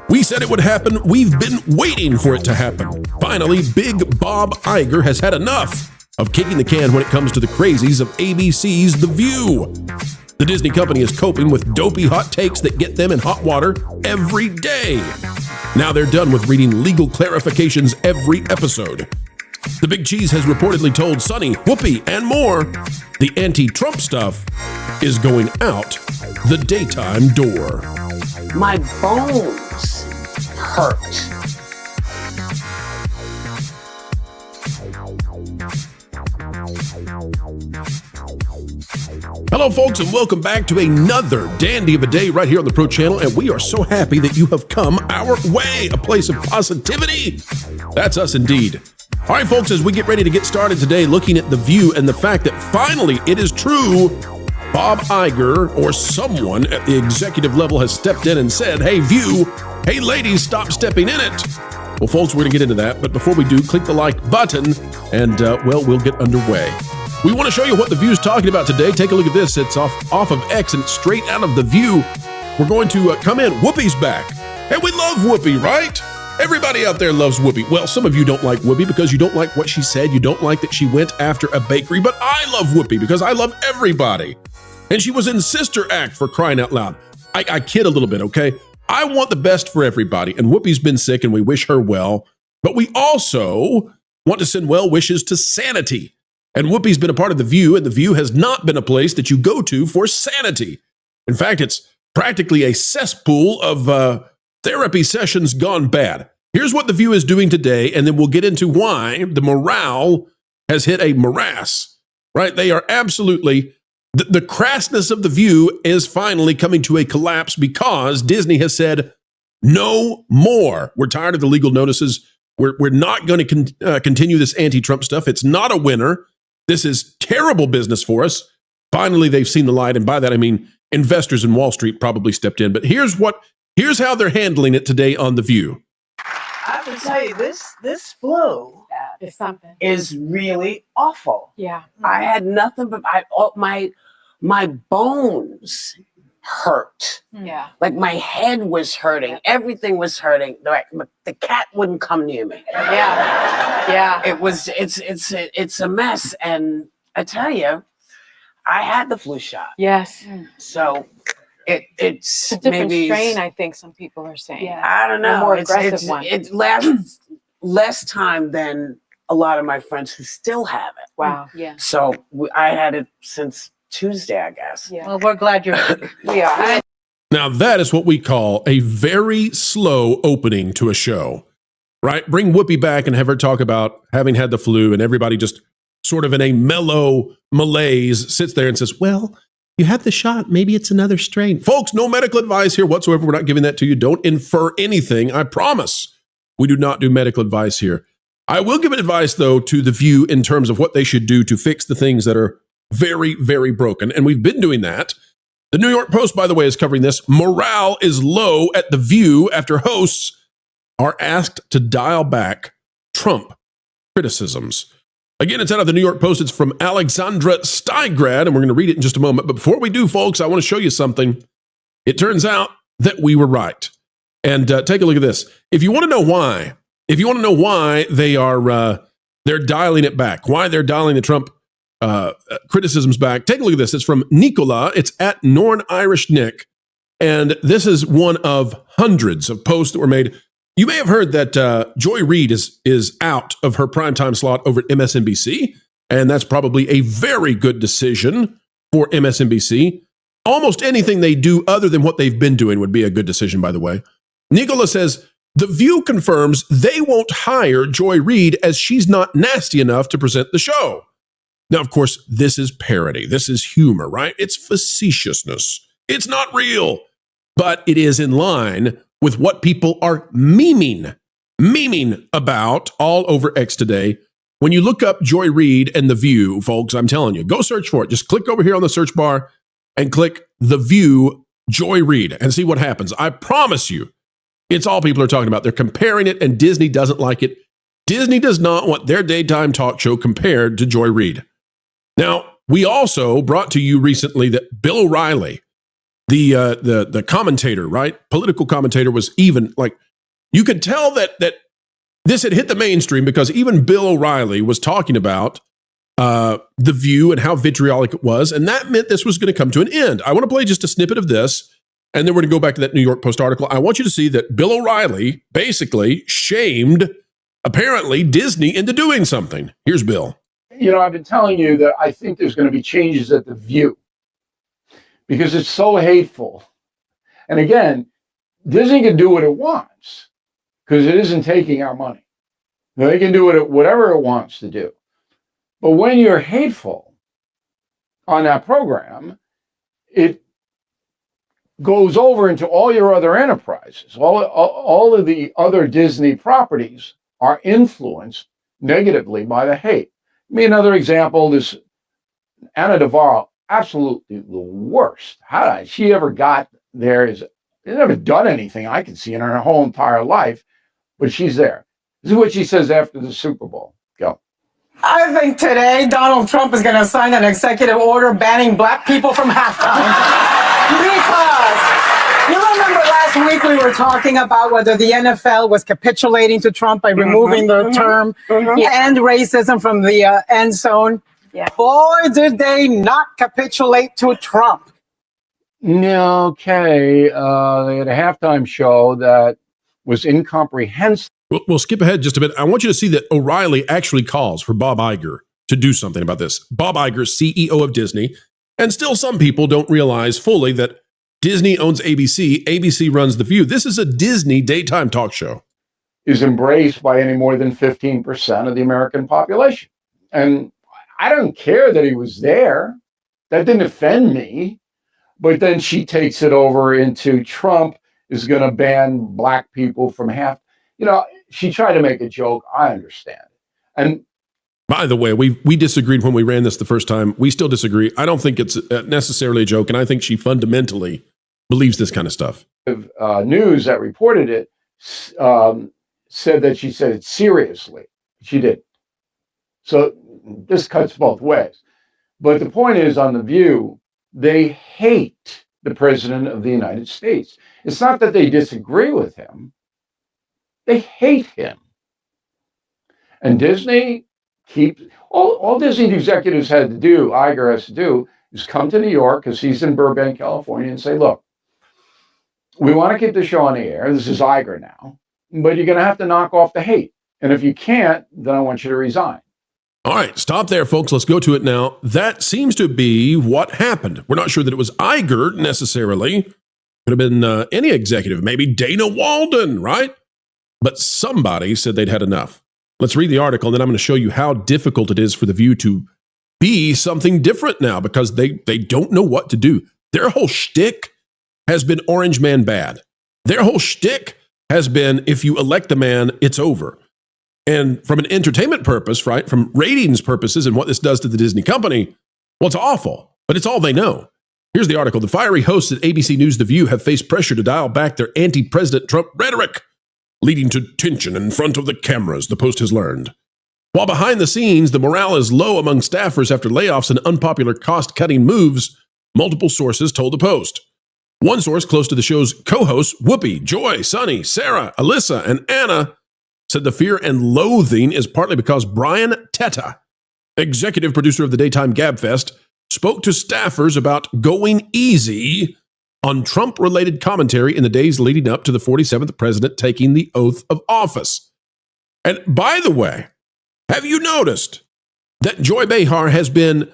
We said it would happen. We've been waiting for it to happen. Finally, Big Bob Iger has had enough of kicking the can when it comes to the crazies of ABC's The View. The Disney company is coping with dopey hot takes that get them in hot water every day. Now they're done with reading legal clarifications every episode. The Big Cheese has reportedly told Sonny, Whoopi, and more the anti-Trump stuff is going out the daytime door. My bones hurt. Hello, folks, and welcome back to another dandy of a day right here on the Pro Channel, and we are so happy that you have come our way, a place of positivity. That's us indeed. All right, folks, as we get ready to get started today, looking at The View and the fact that finally it is true, Bob Iger or someone at the executive level has stepped in and said, hey, View, hey, ladies, stop stepping in it. Well, folks, we're going to get into that, but before we do, click the like button, and, we'll get underway. We want to show you what The View's talking about today. Take a look at this. It's off of X and it's straight out of The View. We're going to come in. Whoopi's back. And we love Whoopi, right? Everybody out there loves Whoopi. Well, some of you don't like Whoopi because you don't like what she said. You don't like that she went after a bakery. But I love Whoopi because I love everybody. And she was in Sister Act, for crying out loud. I kid a little bit, okay? I want the best for everybody. And Whoopi's been sick and we wish her well. But we also want to send well wishes to sanity. And Whoopi's been a part of The View, and The View has not been a place that you go to for sanity. In fact, it's practically a cesspool of therapy sessions gone bad. Here's what The View is doing today, and then we'll get into why the morale has hit a morass, right? They are absolutely, the crassness of The View is finally coming to a collapse because Disney has said, no more. We're tired of the legal notices. We're not going to continue this anti-Trump stuff. It's not a winner. This is terrible business for us. Finally, they've seen the light. And by that, I mean, investors in Wall Street probably stepped in. But here's how they're handling it today on The View. I would tell you, this flu is really awful. Yeah. I had nothing but my bones hurt. Yeah. Like my head was hurting. Everything was hurting. The cat wouldn't come near me. Yeah. It's a mess. And I tell you, I had the flu shot. Yes. So it's a different maybe strain, I think some people are saying. Yeah. I don't know. A more aggressive one. It lasts less time than a lot of my friends who still have it. Wow. Yeah. So I had it since Tuesday, I guess. Yeah. Well, we're glad you're. We are. Now, that is what we call a very slow opening to a show, right? Bring Whoopi back and have her talk about having had the flu, and everybody just sort of in a mellow malaise sits there and says, well, you had the shot. Maybe it's another strain. Folks, no medical advice here whatsoever. We're not giving that to you. Don't infer anything. I promise. We do not do medical advice here. I will give advice, though, to The View in terms of what they should do to fix the things that are very, very broken. And we've been doing that. The New York Post, by the way, is covering this. Morale is low at The View after hosts are asked to dial back Trump criticisms. Again, it's out of the New York Post. It's from Alexandra Steigrad, and we're going to read it in just a moment. But before we do, folks, I want to show you something. It turns out that we were right. And take a look at this. If you want to know why they are they're dialing it back, why they're dialing the Trump criticisms back, take a look at this. It's from Nicola. It's at Norn Irish Nic. And this is one of hundreds of posts that were made. You may have heard that Joy Reid is out of her primetime slot over at MSNBC. And that's probably a very good decision for MSNBC. Almost anything they do other than what they've been doing would be a good decision, by the way. Nicola says, The View confirms they won't hire Joy Reid as she's not nasty enough to present the show. Now, of course, this is parody. This is humor, right? It's facetiousness. It's not real, but it is in line with what people are memeing about all over X today. When you look up Joy Reid and The View, folks, I'm telling you, go search for it. Just click over here on the search bar and click The View Joy Reid and see what happens. I promise you, it's all people are talking about. They're comparing it, and Disney doesn't like it. Disney does not want their daytime talk show compared to Joy Reid. Now, we also brought to you recently that Bill O'Reilly the commentator, right? Political commentator was even like, you could tell that this had hit the mainstream because even Bill O'Reilly was talking about The View and how vitriolic it was. And that meant this was going to come to an end. I want to play just a snippet of this, and then we're going to go back to that New York Post article. I want you to see that Bill O'Reilly basically shamed, apparently, Disney into doing something. Here's Bill. You know, I've been telling you that I think there's going to be changes at The View because it's so hateful. And again, Disney can do what it wants because it isn't taking our money. They can do whatever it wants to do. But when you're hateful on that program, it goes over into all your other enterprises. All of the other Disney properties are influenced negatively by the hate. I mean, another example, this Anna Navarro, absolutely the worst. How did she ever got there? She's never done anything I can see in her whole entire life, but she's there. This is what she says after the Super Bowl. Go. I think today Donald Trump is going to sign an executive order banning black people from halftime. Because you remember last week we were talking about whether the NFL was capitulating to Trump by removing the term end racism from the end zone. Yeah. Boy, did they not capitulate to Trump. Okay. They had a halftime show that was incomprehensible. We'll skip ahead just a bit. I want you to see that O'Reilly actually calls for Bob Iger to do something about this. Bob Iger, CEO of Disney, and still some people don't realize fully that Disney owns ABC. ABC runs The View. This is a Disney daytime talk show. Is embraced by any more than 15% of the American population. And I don't care that he was there. That didn't offend me. But then she takes it over into Trump is going to ban black people from half. You know, she tried to make a joke. I understand. And by the way, we disagreed when we ran this the first time. We still disagree. I don't think it's necessarily a joke, and I think she fundamentally believes this kind of stuff. News that reported it said that she said it seriously. She did. So this cuts both ways. But the point is, on The View, they hate the president of the United States. It's not that they disagree with him. They hate him. And Disney keeps, all Disney executives had to do, Iger has to do, is come to New York, because he's in Burbank, California, and say, look, we want to keep the show on the air. This is Iger now, but you're going to have to knock off the hate. And if you can't, then I want you to resign. All right, stop there, folks. Let's go to it now. That seems to be what happened. We're not sure that it was Iger necessarily. Could have been any executive, maybe Dana Walden, right? But somebody said they'd had enough. Let's read the article, and then I'm going to show you how difficult it is for The View to be something different now because they don't know what to do. Their whole shtick has been Orange Man bad. Their whole shtick has been if you elect the man, it's over. And from an entertainment purpose, right, from ratings purposes and what this does to the Disney company, well, it's awful, but it's all they know. Here's the article. The fiery hosts at ABC News The View have faced pressure to dial back their anti-President Trump rhetoric, leading to tension in front of the cameras, the Post has learned. While behind the scenes, the morale is low among staffers after layoffs and unpopular cost-cutting moves, multiple sources told the Post. One source close to the show's co-hosts, Whoopi, Joy, Sunny, Sarah, Alyssa, and Anna, said the fear and loathing is partly because Brian Teta, executive producer of the daytime Gabfest, spoke to staffers about going easy on Trump-related commentary in the days leading up to the 47th president taking the oath of office. And by the way, have you noticed that Joy Behar has been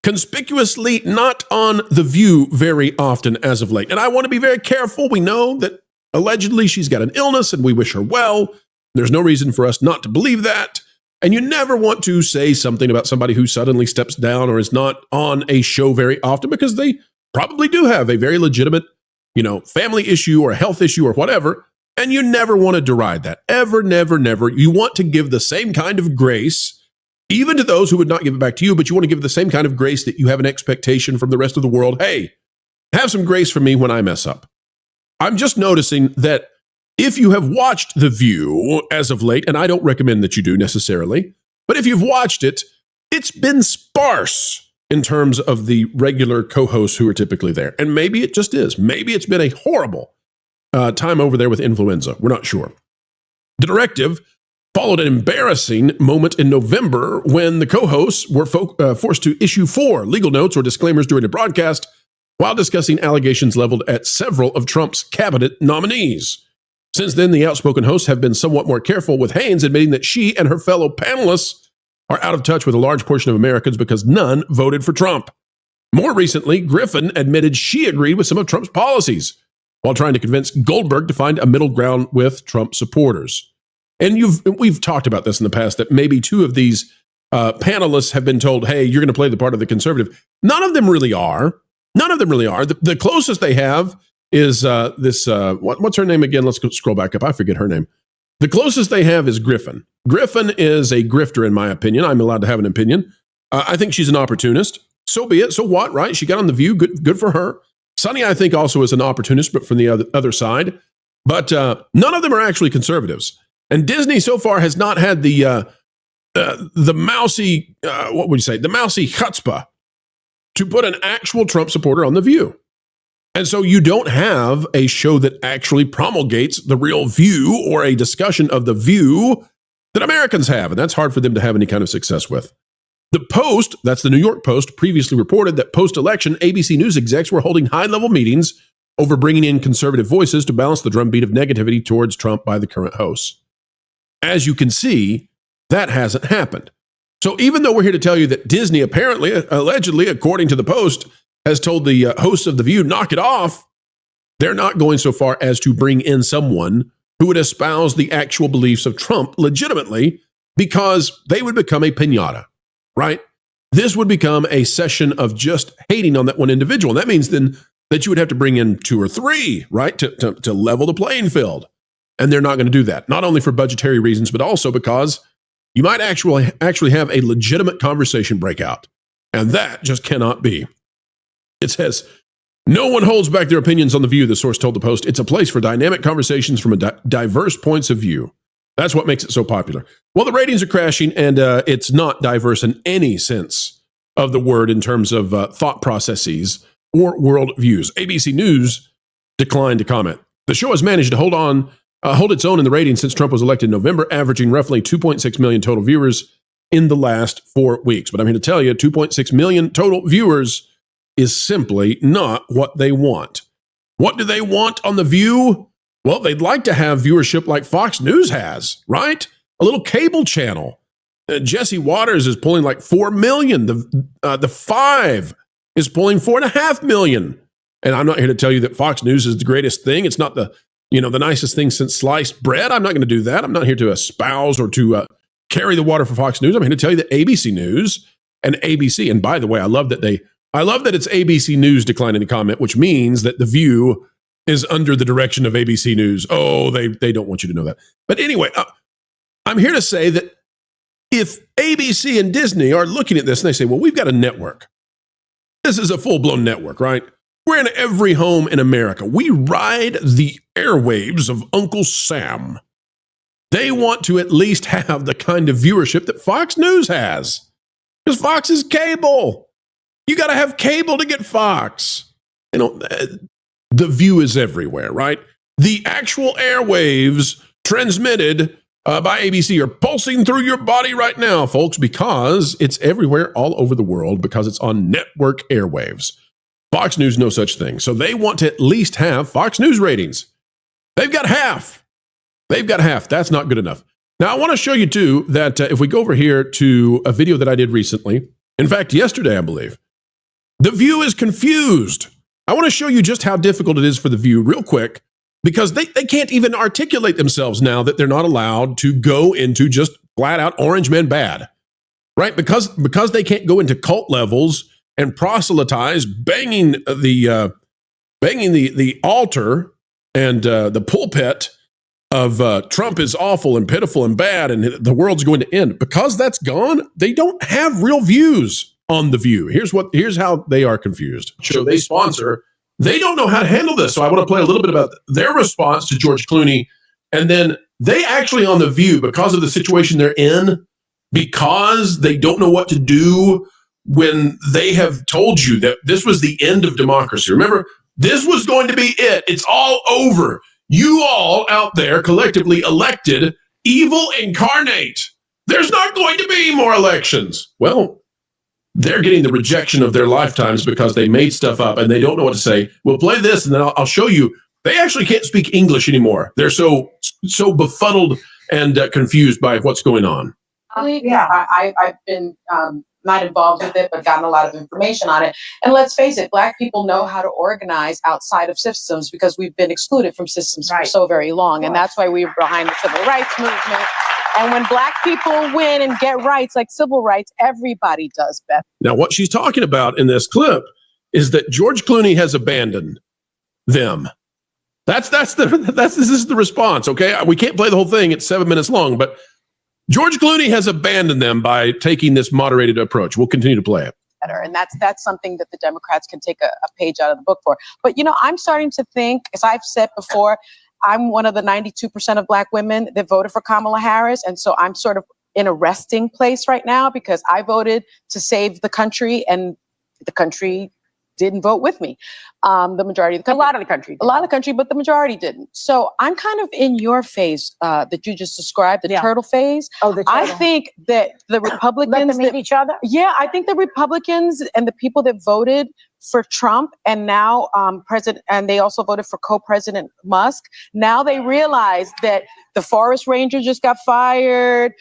conspicuously not on The View very often as of late? And I want to be very careful. We know that allegedly she's got an illness and we wish her well. There's no reason for us not to believe that. And you never want to say something about somebody who suddenly steps down or is not on a show very often because they probably do have a very legitimate, family issue or a health issue or whatever. And you never want to deride that. Ever, never, never. You want to give the same kind of grace, even to those who would not give it back to you, but you want to give the same kind of grace that you have an expectation from the rest of the world. Hey, have some grace for me when I mess up. I'm just noticing that if you have watched The View as of late, and I don't recommend that you do necessarily, but if you've watched it, it's been sparse in terms of the regular co-hosts who are typically there. And maybe it just is. Maybe it's been a horrible time over there with influenza. We're not sure. The directive followed an embarrassing moment in November when the co-hosts were forced to issue 4 legal notes or disclaimers during the broadcast while discussing allegations leveled at several of Trump's cabinet nominees. Since then, the outspoken hosts have been somewhat more careful, with Haynes admitting that she and her fellow panelists are out of touch with a large portion of Americans because none voted for Trump. More recently, Griffin admitted she agreed with some of Trump's policies while trying to convince Goldberg to find a middle ground with Trump supporters. And we've talked about this in the past, that maybe 2 of these panelists have been told, hey, you're going to play the part of the conservative. None of them really are. None of them really are. The closest they have is what's her name again? Let's go scroll back up. I forget her name. The closest they have is Griffin. Griffin is a grifter, in my opinion. I'm allowed to have an opinion. I think she's an opportunist. So be it. So what, right? She got on The View. Good for her. Sonny, I think, also is an opportunist, but from the other side. But none of them are actually conservatives. And Disney so far has not had the mousy, what would you say, the mousy chutzpah to put an actual Trump supporter on The View. And so you don't have a show that actually promulgates the real view or a discussion of the view that Americans have. And that's hard for them to have any kind of success with. The Post, that's the New York Post, previously reported that post-election ABC News execs were holding high-level meetings over bringing in conservative voices to balance the drumbeat of negativity towards Trump by the current hosts. As you can see, that hasn't happened. So even though we're here to tell you that Disney apparently, allegedly, according to the Post, has told the hosts of The View, knock it off, they're not going so far as to bring in someone who would espouse the actual beliefs of Trump legitimately, because they would become a piñata, right? This would become a session of just hating on that one individual. And that means then that you would have to bring in 2 or 3, right, to level the playing field. And they're not going to do that, not only for budgetary reasons, but also because you might actually have a legitimate conversation breakout. And that just cannot be. It says, no one holds back their opinions on The View, the source told the Post. It's a place for dynamic conversations from diverse points of view. That's what makes it so popular. Well, the ratings are crashing, and it's not diverse in any sense of the word in terms of thought processes or world views. ABC News declined to comment. The show has managed to hold its own in the ratings since Trump was elected in November, averaging roughly 2.6 million total viewers in the last 4 weeks. But I'm here to tell you, 2.6 million total viewers is simply not what they want. What do they want on The View? Well, they'd like to have viewership like Fox News has, right? A little cable channel. Jesse Waters is pulling like 4 million. The Five is pulling 4.5 million. And I'm not here to tell you that Fox News is the greatest thing. It's not the nicest thing since sliced bread. I'm not going to do that. I'm not here to espouse or to carry the water for Fox News. I'm here to tell you that ABC News and ABC, and by the way, I love that it's ABC News declining to comment, which means that The View is under the direction of ABC News. Oh, they don't want you to know that. But anyway, I'm here to say that if ABC and Disney are looking at this and they say, well, we've got a network. This is a full-blown network, right? We're in every home in America. We ride the airwaves of Uncle Sam. They want to at least have the kind of viewership that Fox News has. Because Fox is cable. You got to have cable to get Fox. The View is everywhere, right? The actual airwaves transmitted by ABC are pulsing through your body right now, folks, because it's everywhere all over the world, because it's on network airwaves. Fox News, no such thing. So they want to at least have Fox News ratings. They've got half. That's not good enough. Now, I want to show you, too, that if we go over here to a video that I did recently, in fact, yesterday, I believe, The View is confused. I want to show you just how difficult it is for The View real quick, because they can't even articulate themselves now that they're not allowed to go into just flat out orange men bad, right? Because they can't go into cult levels and proselytize, banging the altar and the pulpit of Trump is awful and pitiful and bad and the world's going to end. Because that's gone, they don't have real views on The View. Here's how they are confused. So they sponsor. They don't know how to handle this. So I want to play a little bit about their response to George Clooney. And then they actually on The View, because of the situation they're in, because they don't know what to do when they have told you that this was the end of democracy. Remember, this was going to be it. It's all over. You all out there collectively elected evil incarnate. There's not going to be more elections. Well, they're getting the rejection of their lifetimes because they made stuff up and they don't know what to say. We'll play this and then I'll show you. They actually can't speak English anymore. They're so befuddled and confused by what's going on. I've been not involved with it, but gotten a lot of information on it. And let's face it, Black people know how to organize outside of systems because we've been excluded from systems for so very long. And that's why we were behind the civil rights movement. And when Black people win and get rights like civil rights, everybody does better. Now, what she's talking about in this clip is that George Clooney has abandoned them. This is the response. Okay, we can't play the whole thing. It's 7 minutes long, but George Clooney has abandoned them by taking this moderated approach. We'll continue to play it. And that's something that the Democrats can take a page out of the book for. But, I'm starting to think, as I've said before, I'm one of the 92% of Black women that voted for Kamala Harris. And so I'm sort of in a resting place right now because I voted to save the country and the country didn't vote with me. The majority of the country. A lot of the country, but the majority didn't. So I'm kind of in your phase that you just described, the turtle phase. Oh, the turtle. I think that the Republicans let them meet each other. Yeah, I think the Republicans and the people that voted for Trump and now President, and they also voted for co-president Musk. Now they realize that the forest ranger just got fired.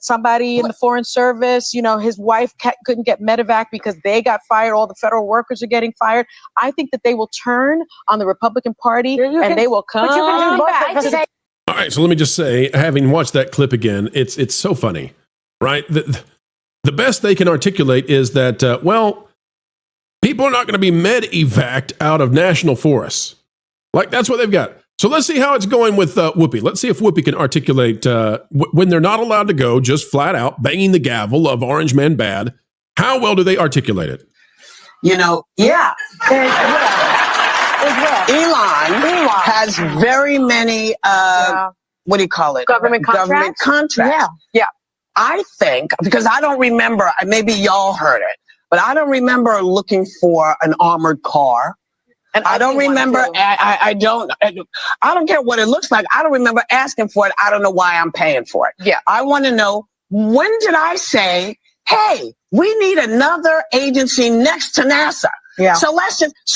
Somebody in the foreign service, his wife couldn't get medevac because they got fired. All the federal workers are getting fired. I think that they will turn on the Republican Party and they will come back. All right, so let me just say, having watched that clip again, it's so funny, right? The best they can articulate is that, people are not going to be med-evac'd out of national forests. Like, that's what they've got. So let's see how it's going with Whoopi. Let's see if Whoopi can articulate when they're not allowed to go, just flat out banging the gavel of Orange Man Bad. How well do they articulate it? Elon has very many, what do you call it? Government contracts. Yeah. I think, because I don't remember, maybe y'all heard it, but I don't remember looking for an armored car. And I don't remember, I don't care what it looks like. I don't remember asking for it. I don't know why I'm paying for it. Yeah. I want to know, when did I say, hey, we need another agency next to NASA? Yeah. So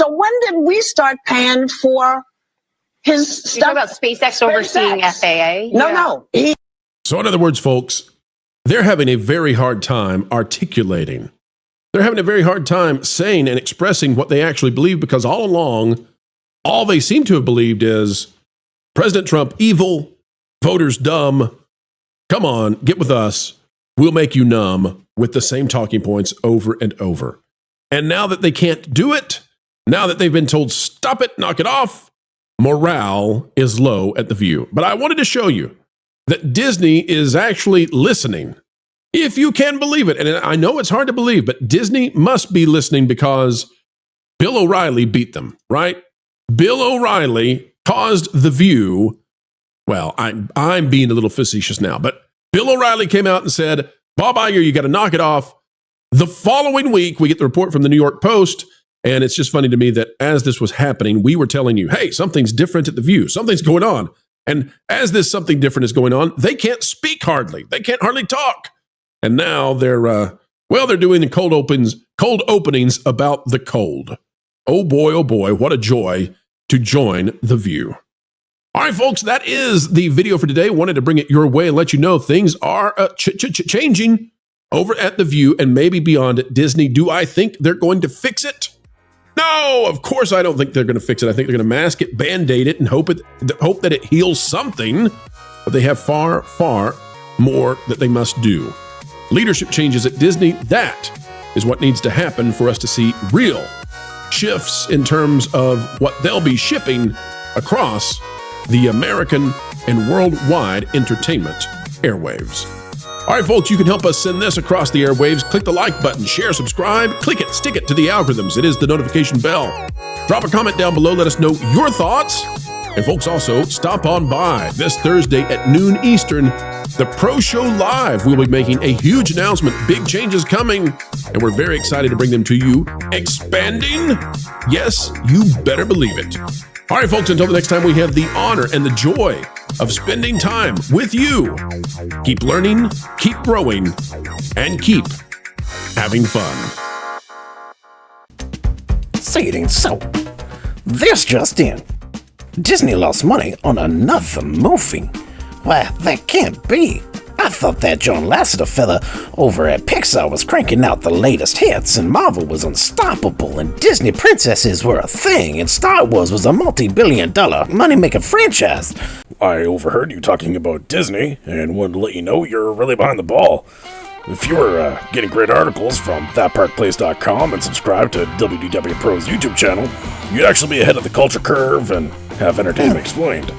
when did we start paying for his stuff? You talk about SpaceX overseeing FAA? No. So in other words, folks, they're having a very hard time articulating. They're having a very hard time saying and expressing what they actually believe, because all along, all they seem to have believed is President Trump evil, voters dumb. Come on, get with us. We'll make you numb, with the same talking points over and over. And now that they can't do it, now that they've been told, stop it, knock it off, morale is low at The View. But I wanted to show you that Disney is actually listening. If you can believe it, and I know it's hard to believe, but Disney must be listening, because Bill O'Reilly beat them, right? Bill O'Reilly caused The View, well, I'm being a little facetious now, but Bill O'Reilly came out and said, Bob Iger, you got to knock it off. The following week, we get the report from the New York Post, and it's just funny to me that as this was happening, we were telling you, hey, something's different at The View. Something's going on. And as this something different is going on, they can't speak hardly. They can't hardly talk. And now they're doing the cold openings about the cold. Oh boy, what a joy to join The View. All right, folks, that is the video for today. Wanted to bring it your way and let you know things are changing over at The View and maybe beyond at Disney. Do I think they're going to fix it? No, of course I don't think they're going to fix it. I think they're going to mask it, Band-Aid it, and hope that it heals something. But they have far, far more that they must do. Leadership changes at Disney, that is what needs to happen for us to see real shifts in terms of what they'll be shipping across the American and worldwide entertainment airwaves. All right, folks, you can help us send this across the airwaves. Click the like button, share, subscribe, click it, stick it to the algorithms. It is the notification bell. Drop a comment down below. Let us know your thoughts. And folks, also stop on by this Thursday at noon Eastern The Pro Show Live. We'll be making a huge announcement. Big changes coming, and we're very excited to bring them to you. Expanding? Yes, you better believe it. All right, folks, until the next time, we have the honor and the joy of spending time with you. Keep learning, keep growing, and keep having fun. Say it ain't so. This just in. Disney lost money on another movie. Why, that can't be. I thought that John Lasseter fella over at Pixar was cranking out the latest hits, and Marvel was unstoppable, and Disney princesses were a thing, and Star Wars was a multi-billion-dollar money-making franchise. I overheard you talking about Disney, and wanted to let you know you're really behind the ball. If you were getting great articles from thatparkplace.com and subscribe to WDW Pro's YouTube channel, you'd actually be ahead of the culture curve and have entertainment explained.